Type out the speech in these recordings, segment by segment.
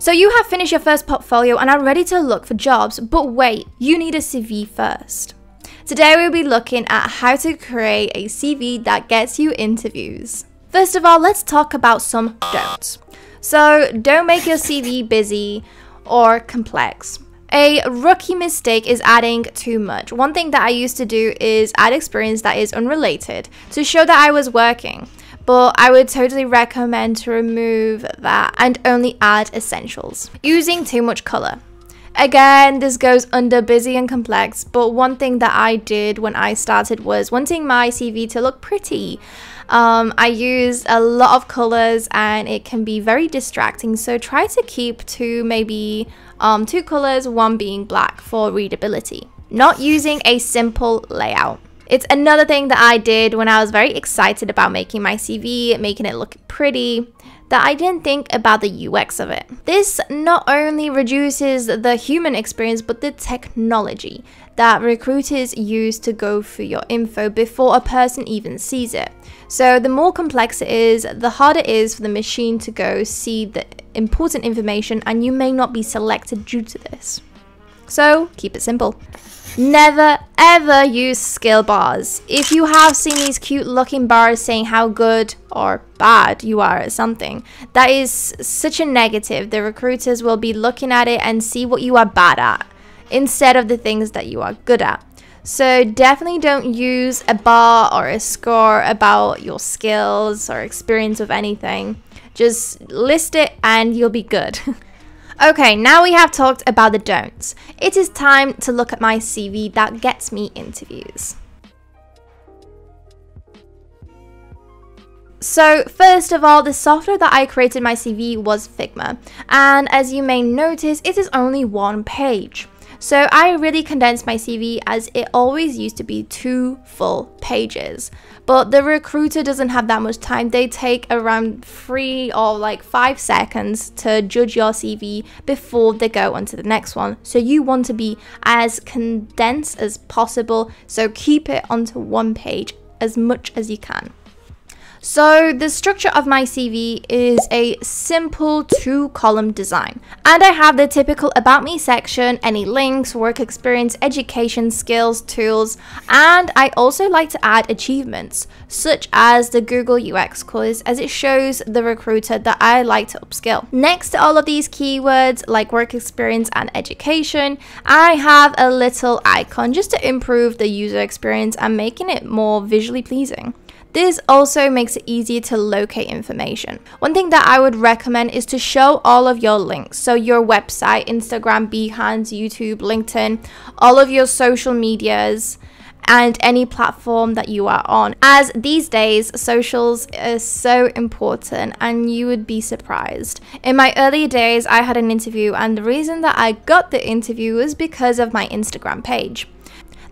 So you have finished your first portfolio and are ready to look for jobs, but wait, you need a CV first. Today we'll be looking at how to create a CV that gets you interviews. First of all, let's talk about some don'ts. So don't make your CV busy or complex. A rookie mistake is adding too much. One thing that I used to do is add experience that is unrelated to show that I was working. But I would totally recommend to remove that and only add essentials. Using too much color. Again, this goes under busy and complex, but one thing that I did when I started was wanting my CV to look pretty. I used a lot of colors and it can be very distracting, so try to keep to maybe two colors, one being black for readability. Not using a simple layout. It's another thing that I did when I was very excited about making my CV, making it look pretty, that I didn't think about the UX of it. This not only reduces the human experience, but the technology that recruiters use to go through your info before a person even sees it. So the more complex it is, the harder it is for the machine to go see the important information, and you may not be selected due to this. So keep it simple. Never ever use skill bars. If you have seen these cute looking bars saying how good or bad you are at something, that is such a negative. The recruiters will be looking at it and see what you are bad at instead of the things that you are good at. So definitely don't use a bar or a score about your skills or experience with anything. Just list it and you'll be good. Okay, now we have talked about the don'ts. It is time to look at my CV that gets me interviews. So first of all, the software that I created my CV was Figma. And as you may notice, it is only one page. So I really condensed my CV as it always used to be 2 full pages. But the recruiter doesn't have that much time. They take around 3 or like 5 seconds to judge your CV before they go on to the next one. So you want to be as condensed as possible. So keep it onto 1 page as much as you can. So the structure of my CV is a simple 2-column design, and I have the typical about me section, any links, work experience, education, skills, tools, and I also like to add achievements such as the Google UX quiz, as it shows the recruiter that I like to upskill. Next to all of these keywords like work experience and education, I have a little icon just to improve the user experience and making it more visually pleasing. This also makes it easier to locate information. One thing that I would recommend is to show all of your links. So your website, Instagram, Behance, YouTube, LinkedIn, all of your social medias, and any platform that you are on. As these days, socials is so important and you would be surprised. In my earlier days, I had an interview, and the reason that I got the interview was because of my Instagram page.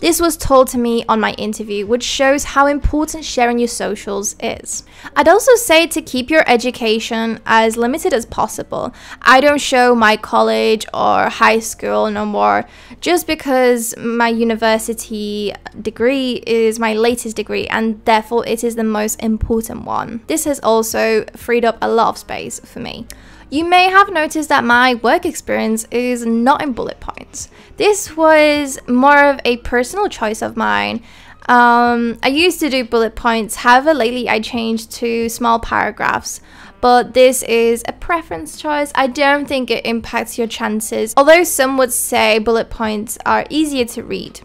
This was told to me on my interview, which shows how important sharing your socials is. I'd also say to keep your education as limited as possible. I don't show my college or high school no more, just because my university degree is my latest degree and therefore it is the most important one. This has also freed up a lot of space for me. You may have noticed that my work experience is not in bullet points. This was more of a personal choice of mine. I used to do bullet points, however lately I changed to small paragraphs. But this is a preference choice. I don't think it impacts your chances, although some would say bullet points are easier to read.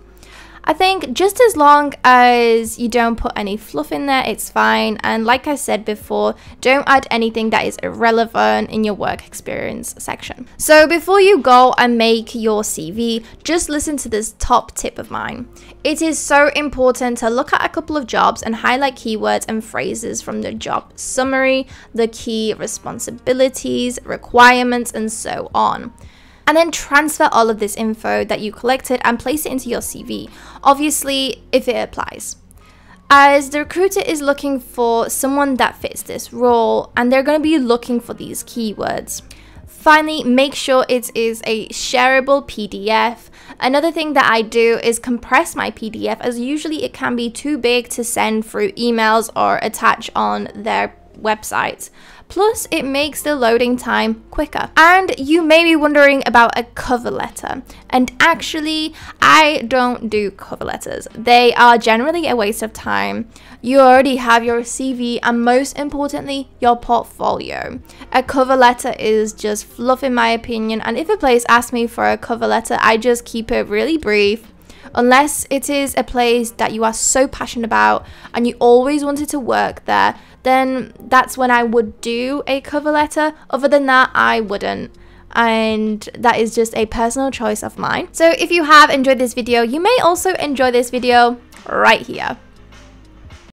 I think just as long as you don't put any fluff in there, it's fine. And like I said before, don't add anything that is irrelevant in your work experience section. So before you go and make your CV, just listen to this top tip of mine. It is so important to look at a couple of jobs and highlight keywords and phrases from the job summary, the key responsibilities, requirements, and so on. And then transfer all of this info that you collected and place it into your CV, obviously if it applies. As the recruiter is looking for someone that fits this role, and they're going to be looking for these keywords. Finally, make sure it is a shareable PDF. Another thing that I do is compress my PDF, as usually it can be too big to send through emails or attach on their websites. Plus, it makes the loading time quicker. And you may be wondering about a cover letter. And actually, I don't do cover letters. They are generally a waste of time. You already have your CV and most importantly, your portfolio. A cover letter is just fluff in my opinion, and if a place asks me for a cover letter, I just keep it really brief. Unless it is a place that you are so passionate about and you always wanted to work there, then that's when I would do a cover letter. Other than that, I wouldn't. And that is just a personal choice of mine. So if you have enjoyed this video, you may also enjoy this video right here.